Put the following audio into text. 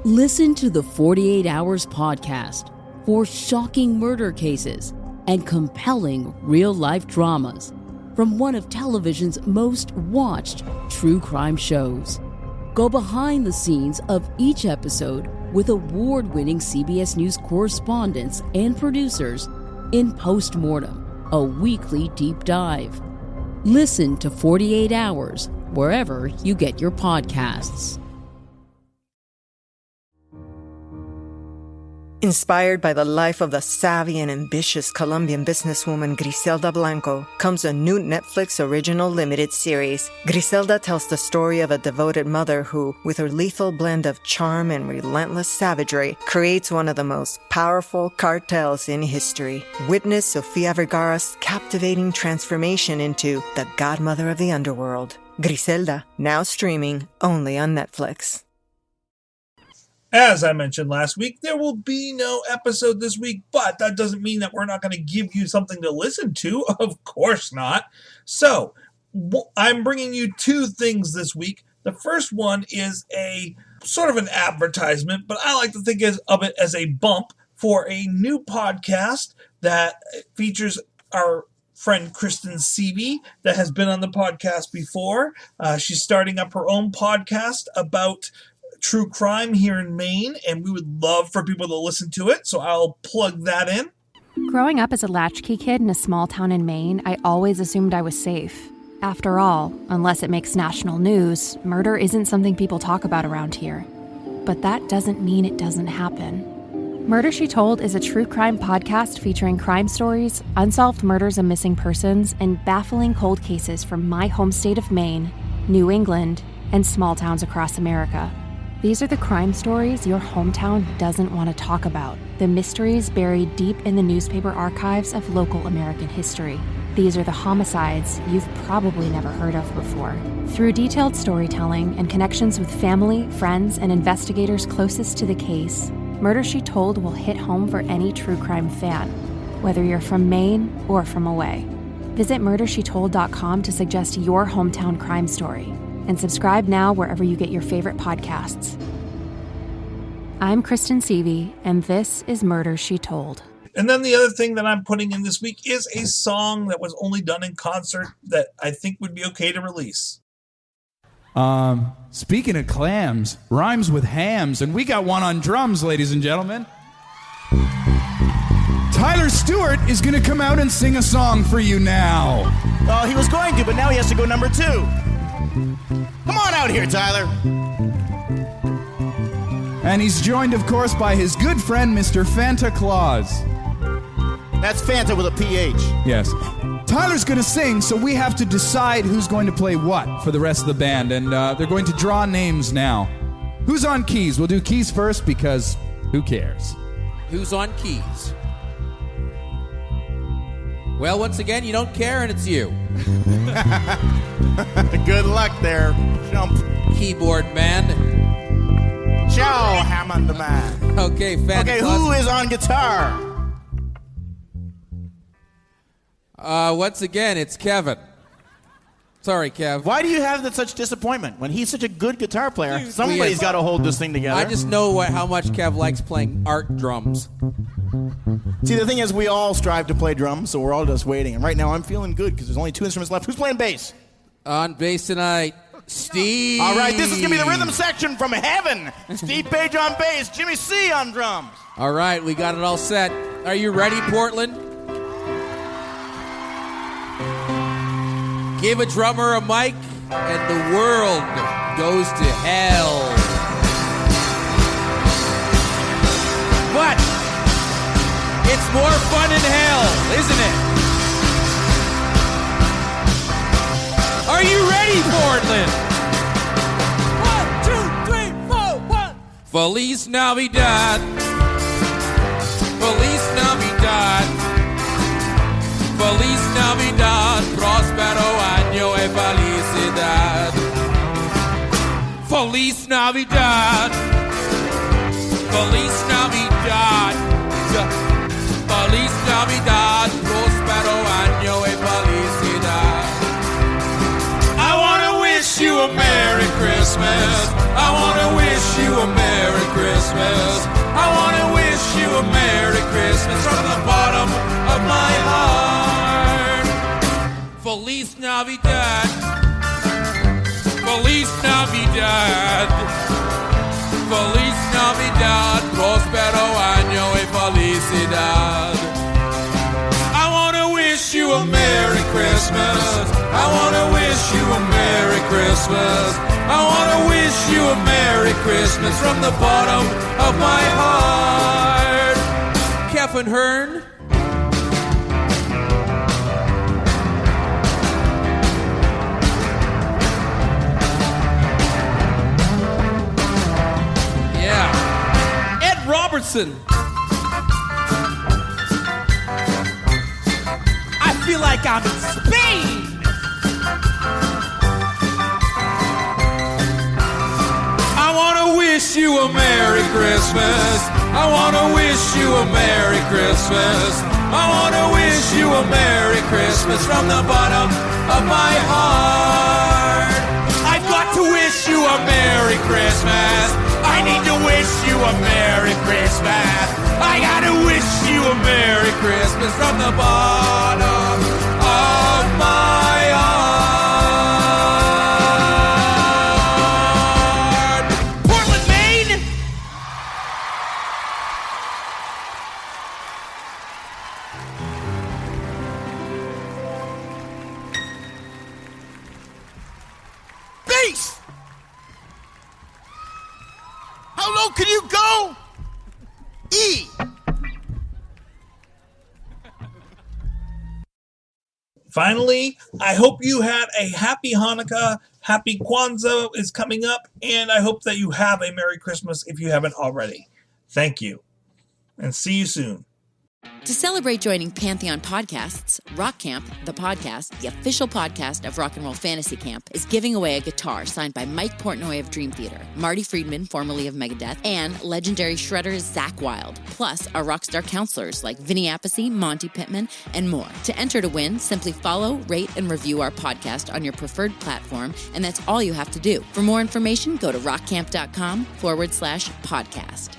Listen to the 48 Hours podcast for shocking murder cases and compelling real-life dramas from one of television's most watched true crime shows. Go behind the scenes of each episode with award-winning CBS News correspondents and producers in Postmortem, a weekly deep dive. Listen to 48 Hours wherever you get your podcasts. Inspired by the life of the savvy and ambitious Colombian businesswoman Griselda Blanco comes a new Netflix original limited series. Griselda tells the story of a devoted mother who, with her lethal blend of charm and relentless savagery, creates one of the most powerful cartels in history. Witness Sofia Vergara's captivating transformation into the godmother of the underworld. Griselda, now streaming only on Netflix. As I mentioned last week, there will be no episode this week, but that doesn't mean that we're not going to give you something to listen to. Of course not. So, I'm bringing you two things this week. The first one is a sort of an advertisement, but I like to think of it as a bump for a new podcast that features our friend Kristen Seavey that has been on the podcast before. She's starting up her own podcast about true crime here in Maine, and we would love for people to listen to it, so I'll plug that in. Growing up as a latchkey kid in a small town in Maine, I always assumed I was safe. After all, unless it makes national news, murder isn't something people talk about around here. But that doesn't mean it doesn't happen. Murder, She Told is a true crime podcast featuring crime stories, unsolved murders and missing persons, and baffling cold cases from my home state of Maine, New England, and small towns across America. These are the crime stories your hometown doesn't want to talk about, the mysteries buried deep in the newspaper archives of local American history. These are the homicides you've probably never heard of before. Through detailed storytelling and connections with family, friends, and investigators closest to the case, Murder, She Told will hit home for any true crime fan, whether you're from Maine or from away. Visit murdershetold.com to suggest your hometown crime story. And subscribe now wherever you get your favorite podcasts. I'm Kristen Seavey, and this is Murder, She Told. And then the other thing that I'm putting in this week is a song that was only done in concert that I think would be okay to release. Speaking of clams, rhymes with hams, and we got one on drums, ladies and gentlemen. Tyler Stewart is going to come out and sing a song for you now. Well, he was going to, but now he has to go number 2. Come on out here, Tyler. And he's joined, of course, by his good friend, Mr. Fanta Claus. That's Fanta with a PH. Yes. Tyler's going to sing, so we have to decide who's going to play what for the rest of the band, and they're going to draw names now. Who's on keys? We'll do keys first because who cares? Who's on keys? Well, once again, you don't care, and it's you. Good luck there, Jump. Keyboard man. Ciao, Hammond the man. Okay, Fanta. Okay, who is on guitar? Once again, it's Kevin. Sorry, Kev. Why do you have such disappointment? When he's such a good guitar player, somebody's got to hold this thing together. I just know how much Kev likes playing art drums. See, the thing is, we all strive to play drums, so we're all just waiting. And right now, I'm feeling good because there's only 2 instruments left. Who's playing bass? On bass tonight, Steve. All right, this is going to be the rhythm section from heaven. Steve Page on bass, Jimmy C on drums. All right, we got it all set. Are you ready, Portland? Give a drummer a mic, and the world goes to hell. But it's more fun in hell, isn't it? Are you ready, Portland? 1, 2, 3, 4, 1. Feliz Navidad. Feliz Navidad. Feliz Navidad. Prospero año y felicidad. Feliz Navidad. Feliz Navidad. Feliz Navidad. Prospero año y felicidad. I want to wish you a Merry Christmas. I want to wish you a Merry Christmas. Navidad. Feliz Navidad. Feliz Navidad. Prospero año y felicidad. I want to wish you a Merry Christmas. I want to wish you a Merry Christmas. I want to wish you a Merry Christmas from the bottom of my heart. Kevin Hearn. Yeah. Ed Robertson. I feel like I'm in Spain. I want to wish you a Merry Christmas. I want to wish you a Merry Christmas. I want to wish you a Merry Christmas from the bottom of my heart. I've got to wish you a Merry Christmas. I need to wish you a Merry Christmas. I gotta wish you a Merry Christmas from the bottom of my heart. Portland, Maine. Bass! How low can you go? E! Finally, I hope you had a happy Hanukkah. Happy Kwanzaa is coming up, and I hope that you have a Merry Christmas if you haven't already. Thank you, and see you soon. To celebrate joining Pantheon Podcasts, Rock Camp, the podcast, the official podcast of Rock and Roll Fantasy Camp, is giving away a guitar signed by Mike Portnoy of Dream Theater, Marty Friedman, formerly of Megadeth, and legendary shredder Zakk Wylde, plus our rockstar counselors like Vinny Appice, Monty Pittman, and more. To enter to win, simply follow, rate, and review our podcast on your preferred platform, and that's all you have to do. For more information, go to rockcamp.com/podcast.